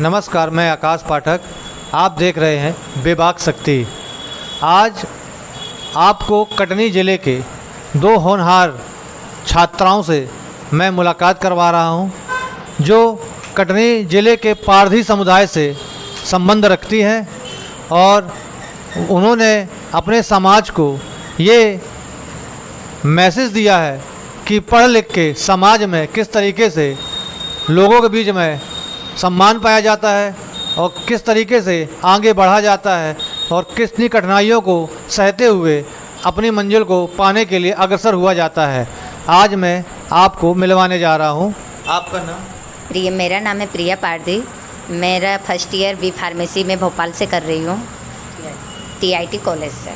नमस्कार, मैं आकाश पाठक। आप देख रहे हैं बेबाक शक्ति। आज आपको कटनी ज़िले के दो होनहार छात्राओं से मैं मुलाकात करवा रहा हूं, जो कटनी ज़िले के पारधी समुदाय से संबंध रखती हैं और उन्होंने अपने समाज को ये मैसेज दिया है कि पढ़ लिख के समाज में किस तरीके से लोगों के बीच में सम्मान पाया जाता है और किस तरीके से आगे बढ़ा जाता है और कितनी कठिनाइयों को सहते हुए अपनी मंजिल को पाने के लिए अग्रसर हुआ जाता है। आज मैं आपको मिलवाने जा रहा हूँ। आपका नाम? मेरा नाम है प्रिया पारधी। मेरा फर्स्ट ईयर बी फार्मेसी में भोपाल से कर रही हूँ, TIT कॉलेज से।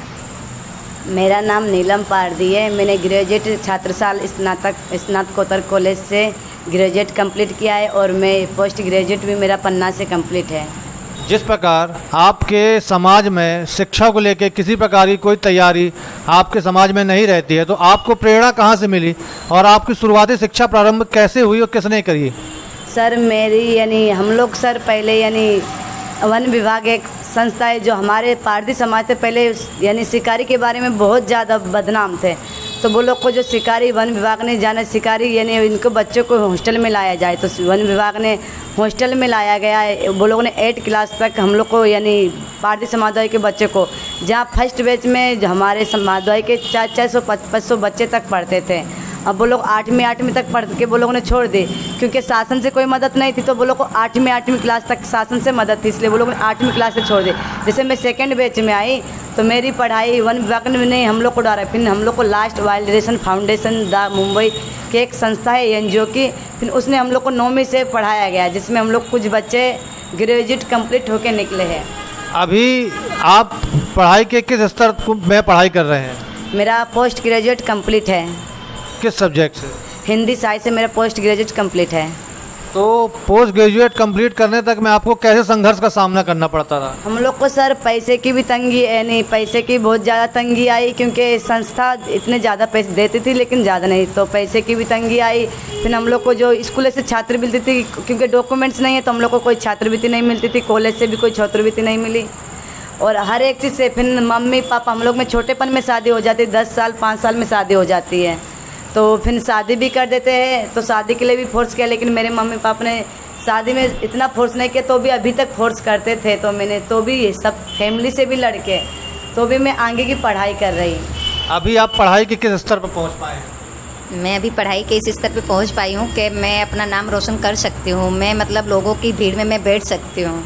मेरा नाम नीलम पारधी है। मैंने ग्रेजुएट छात्र साल स्नातकोत्तर कॉलेज से ग्रेजुएट कंप्लीट किया है और मैं पोस्ट ग्रेजुएट भी मेरा पन्ना से कंप्लीट है। जिस प्रकार आपके समाज में शिक्षा को लेकर किसी प्रकार की कोई तैयारी आपके समाज में नहीं रहती है, तो आपको प्रेरणा कहाँ से मिली और आपकी शुरुआती शिक्षा प्रारंभ कैसे हुई और किसने करी? सर मेरी हम लोग सर पहले वन विभाग एक संस्था है जो हमारे पारधी समाज से पहले शिकारी के बारे में बहुत ज़्यादा बदनाम थे। तो वो लोग को जो शिकारी वन विभाग ने जाना शिकारी इनको बच्चों को हॉस्टल में लाया जाए, तो वन विभाग ने हॉस्टल में लाया गया है। वो लोगों ने 8 क्लास तक हम लोग को पारधी समाज के बच्चे को, जहाँ फर्स्ट बैच में हमारे समाज के 400-500 बच्चे तक पढ़ते थे। अब वो लोग 8वीं तक पढ़ के वो लोगों ने छोड़ दी, क्योंकि शासन से कोई मदद नहीं थी। तो वो लोग को 8वीं क्लास तक शासन से मदद थी, इसलिए वो लोगों ने 8वीं क्लास से छोड़ दी। जैसे मैं सेकंड बैच में आई तो मेरी पढ़ाई वन विभाग ने हम लोग को डाला। फिर हम लोग को last wild ration foundation Mumbai की एक संस्था है NGO की, फिर उसने हम लोग को 9वीं से पढ़ाया गया, जिसमें हम लोग कुछ बच्चे ग्रेजुएट कंप्लीट होकर निकले हैं। अभी आप पढ़ाई के किस स्तर में पढ़ाई कर रहे हैं? मेरा पोस्ट ग्रेजुएट कंप्लीट है। किस सब्जेक्ट से? हिंदी साहित्य से मेरा पोस्ट ग्रेजुएट कंप्लीट है। तो पोस्ट ग्रेजुएट कंप्लीट करने तक में आपको कैसे संघर्ष का सामना करना पड़ता था? हम लोग को सर पैसे की भी तंगी पैसे की बहुत ज़्यादा तंगी आई, क्योंकि संस्था इतने ज़्यादा पैसे देती थी लेकिन ज़्यादा नहीं, तो पैसे की भी तंगी आई। फिर हम लोग को जो स्कूल से छात्रवृत्ति थी, क्योंकि डॉक्यूमेंट्स नहीं है तो हम लोग को कोई छात्रवृत्ति नहीं मिलती थी, कॉलेज से भी कोई छात्रवृत्ति नहीं मिली। और हर एक चीज़ से फिर मम्मी पापा हम लोग में छोटेपन में शादी हो जाती है, 10 साल 5 साल में शादी हो जाती है, तो फिर शादी भी कर देते हैं। तो शादी के लिए भी फोर्स किया, लेकिन मेरे मम्मी पापा ने शादी में इतना फोर्स नहीं किया, तो भी अभी तक फोर्स करते थे। तो मैंने तो भी सब फैमिली से भी लड़के, तो भी मैं आगे की पढ़ाई कर रही। अभी आप पढ़ाई के किस स्तर पर पहुंच पाए हैं? मैं अभी पढ़ाई के इस स्तर पे पहुंच पाई हूँ कि मैं अपना नाम रोशन कर सकती हूँ। मैं लोगों की भीड़ में मैं बैठ सकती हूँ।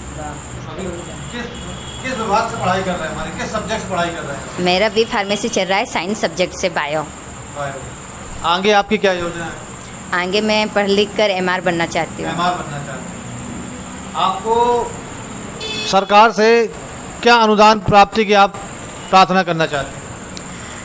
किस विभाग से पढ़ाई कर रहे हैं? किस सब्जेक्ट से पढ़ाई कर रहे हैं? मेरा बी फार्मेसी चल रहा है, साइंस सब्जेक्ट से बायो। आगे आपकी क्या योजना है? आगे मैं पढ़ लिख कर MR बनना चाहती हूँ। MR बनना चाहती हूँ। आपको सरकार से क्या अनुदान प्राप्ति की आप प्रार्थना करना चाहते हैं?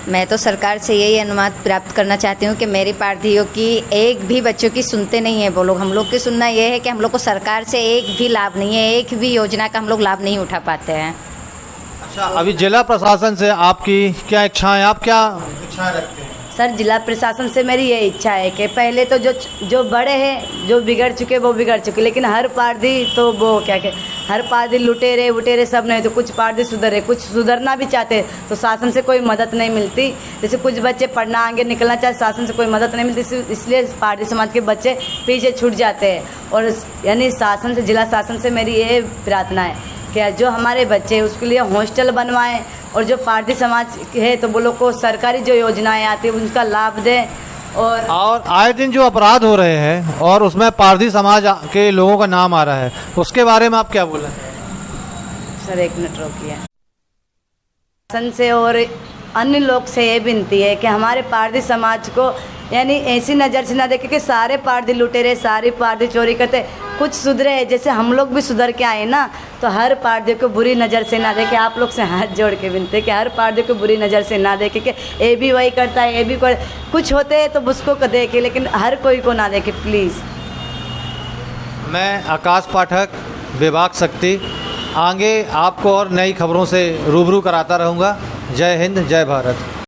मैं तो सरकार से यही अनुमान प्राप्त करना चाहती हूँ कि मेरी पार्थियों की एक भी बच्चों की सुनते नहीं है वो लोग। हम लोग की सुनना ये है कि हम लोग को सरकार से एक भी लाभ नहीं है, एक भी योजना का हम लोग लाभ नहीं उठा पाते हैं। अच्छा, अभी जिला प्रशासन से आपकी क्या इच्छाएं, आप क्या इच्छाएं रखते हैं? सर जिला प्रशासन से मेरी ये इच्छा है कि पहले तो जो बड़े हैं, जो बिगड़ चुके वो बिगड़ चुके, लेकिन हर पारधी तो वो हर पारधी लुटेरे वुटेरे सब नहीं, तो कुछ पारधी सुधरे, कुछ सुधरना भी चाहते तो शासन से कोई मदद नहीं मिलती। जैसे कुछ बच्चे पढ़ना आगे निकलना चाहते, शासन से कोई मदद नहीं मिलती, इसलिए पारधी समाज के बच्चे पीछे छूट जाते हैं। और शासन से, जिला शासन से मेरी ये प्रार्थना है कि जो हमारे बच्चे उसके लिए हॉस्टल बनवाएं, और जो पारधी समाज है तो वो लोग को सरकारी जो योजनाएं आती है उनका लाभ दें। और आए दिन जो अपराध हो रहे हैं और उसमें पारधी समाज के लोगों का नाम आ रहा है, उसके बारे में आप क्या बोलें? सर 1 मिनट रोकिए। शासन से और अन्य लोग से ये विनती है कि हमारे पारधी समाज को ऐसी नज़र से ना देखे कि सारे पारधी लुटेरे, सारे पारधी चोरी करते, कुछ सुधरे हैं। जैसे हम लोग भी सुधर के आए ना, तो हर पारधी को बुरी नज़र से ना देखे। आप लोग से हाथ जोड़ के विनती है कि हर पारधी को बुरी नज़र से ना देखे कि ये भी वही करता है, ये भी कुछ होते हैं तो उसको देखे, लेकिन हर कोई को ना देखे प्लीज़। मैं आकाश पाठक, बेबाक शक्ति, आगे आपको और नई खबरों से रूबरू कराता रहूँगा। जय हिंद, जय भारत।